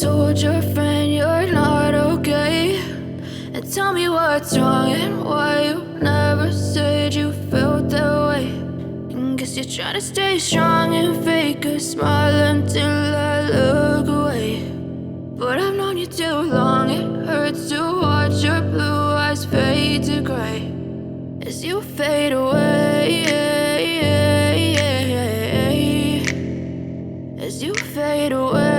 told your friend you're not okay, and tell me what's wrong and why you never said you felt that way. And guess you're trying to stay strong and fake a smile until I look away. But I've known you too long, it hurts to watch your blue eyes fade to gray as you fade away, as you fade away.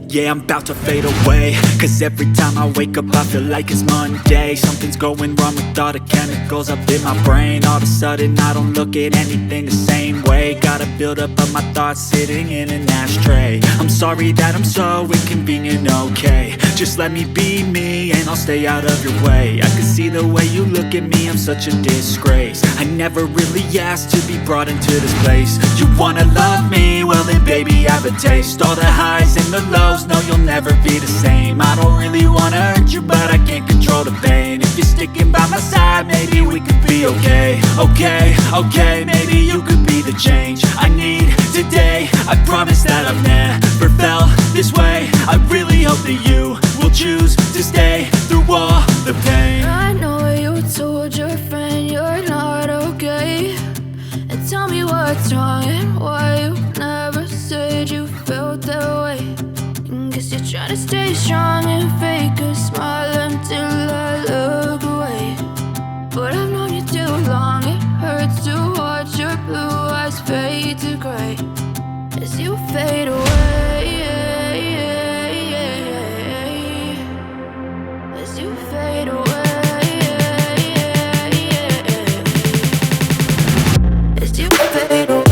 Yeah, I'm about to fade away, cause every time I wake up I feel like it's Monday. Something's going wrong with all the chemicals up in my brain. All of a sudden I don't look at anything the same way. Gotta build up of my thoughts sitting in an ashtray. I'm sorry that I'm so inconvenient, okay. Just let me be me and I'll stay out of your way. I can see the way you look at me, I'm such a disgrace. I never really asked to be brought into this place. You wanna love me? Well then baby I have a taste. All the highs and the lows, no you'll never be the same. I don't really wanna hurt you but I can't control the pain. If you're sticking by my side maybe we could be okay. Okay, maybe you could be the change I need today. I promise that I've never felt this way. I really hope that you will choose to stay through all the pain. I know you told your friend you're not okay, and tell me what's wrong and why you never said you felt that way. And guess you're trying to stay strong and fake a smile until I look away. But I've known you too long, it hurts to watch your blue eyes fade to gray as you fade away, as you fade away, as you fade away.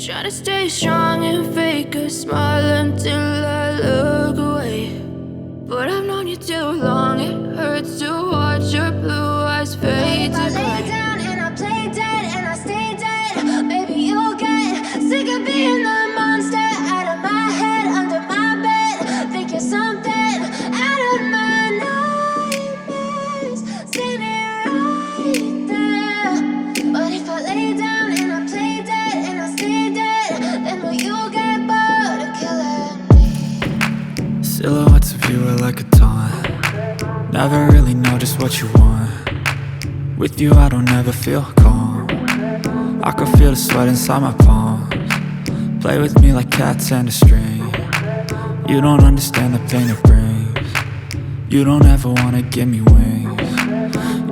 Try to stay strong and fake a smile until I look away. But I've known you too long, it hurts to watch your blue eyes fade to gray. If I lay down and I play dead and I stay dead, maybe you'll get sick of being the monster out of my head, under my bed. Think you're something out of my nightmares, standing right there. But if I lay down and I play dead and I stay dead, then will you get bored of killing me? Silhouettes of you are like a taunt. Never really know just what you want. With you I don't ever feel calm. I can feel the sweat inside my palms. Play with me like cats and a string. You don't understand the pain it brings. You don't ever wanna give me wings.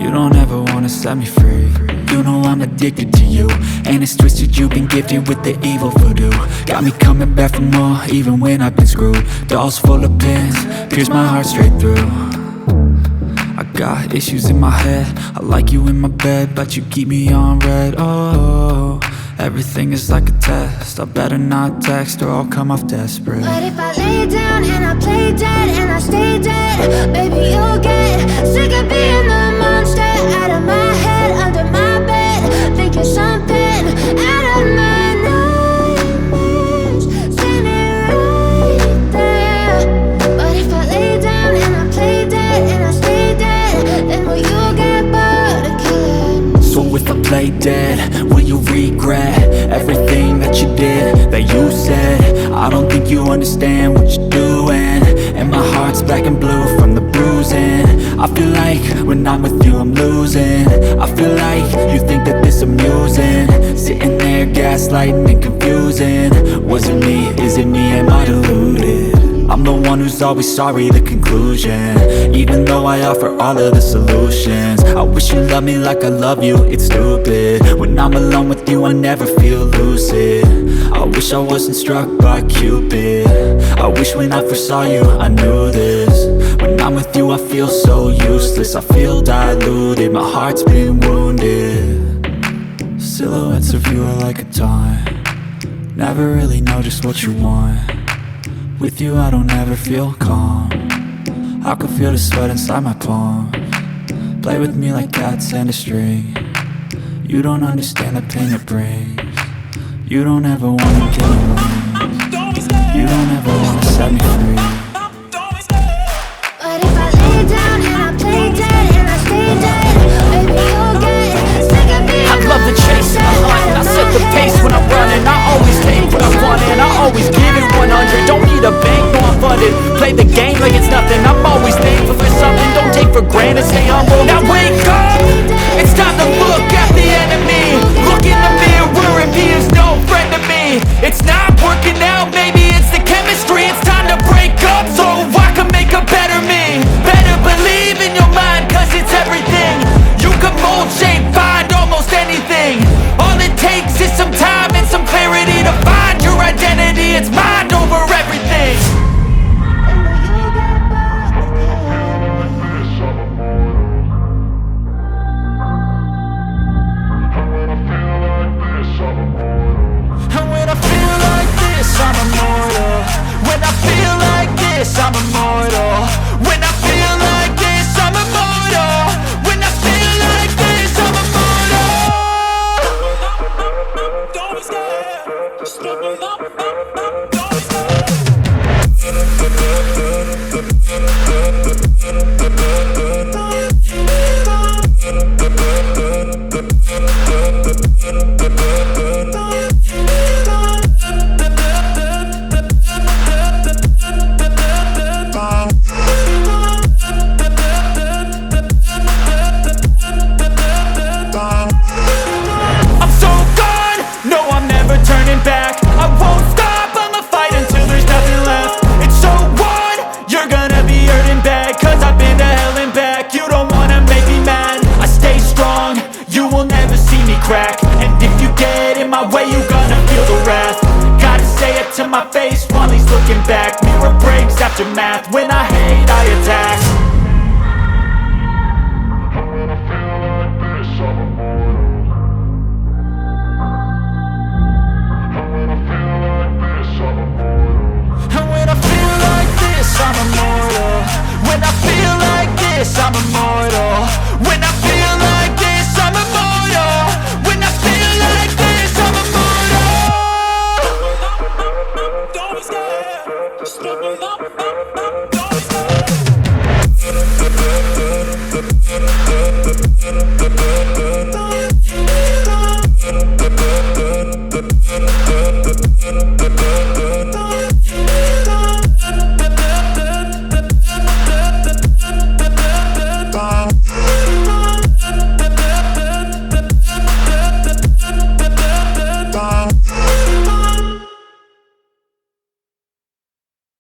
You don't ever wanna set me free. You know I'm addicted to you, and it's twisted, you've been gifted with the evil voodoo. Got me coming back for more, even when I've been screwed. Dolls full of pins, pierce my heart straight through. I got issues in my head, I like you in my bed, but you keep me on red. Oh, everything is like a test, I better not text or I'll come off desperate. But if I lay down and I play dead and I stay dead, baby, you'll get sick of being the monster out of my head, under my bed. Think you're something out of my nightmares, standing right there. But if I lay down and I play dead and I stay dead, then will you get bored of killing? So if I play dead, will you regret everything that you did, that you said? I don't think you understand what you're doing, and my heart's black and blue from the bruising. I feel like when I'm with you I'm losing. I feel like you think that this amusing, sitting there gaslighting and confusing. Was it me? Is it me? Am I deluded? I'm the one who's always sorry, the conclusion, even though I offer all of the solutions. I wish you loved me like I love you, it's stupid. When I'm alone with you I never feel lucid. I wish I wasn't struck by Cupid. I wish when I first saw you I knew this. When I'm with you I feel so useless, I feel diluted, my heart's been wounded. Silhouettes of you are like a taunt, never really know just what you want. With you I don't ever feel calm, I can feel the sweat inside my palm. Play with me like cats and a string. You don't understand the pain it brings. You don't ever wanna kill me. You don't ever wanna set me free. But if I lay down and I play dead and I stay dead, baby, you'll get sick of being I love the chase and the hunt, and I set the pace when I'm running. I always take what I want and I always give it 100. Don't need a bank, no I'm funded. Play the game like it's nothing, I'm always thankful for something. Don't take for granted, stay humble. Now wake up, it's time to look at the enemy. Look in the mirror and he is no friend to me. It's not working out, maybe it's the chemistry. It's time to break up so I can make a better me. Better believe in your mind, cause it's everything. You can mold, shape, find almost anything. All it takes is some time and some clarity to find your identity. It's mind over everything. And when I feel like this, I'm immortal. When I feel like this, I'm immortal. When I feel like this, I'm immortal. When I feel like this, I'm immortal. Don't be scared. Just stepping up, don't be I'm so gone, no I'm never turning back. I won't stop, I'ma fight until there's nothing left. It's so on, you're gonna be hurting bad, cause I've been to hell and back. You don't wanna make me mad, I stay strong, you will never see me crack. And if you get in my way, you're gonna feel the wrath. Gotta say it to my face while he's looking back. Mirror breaks after math, when I hate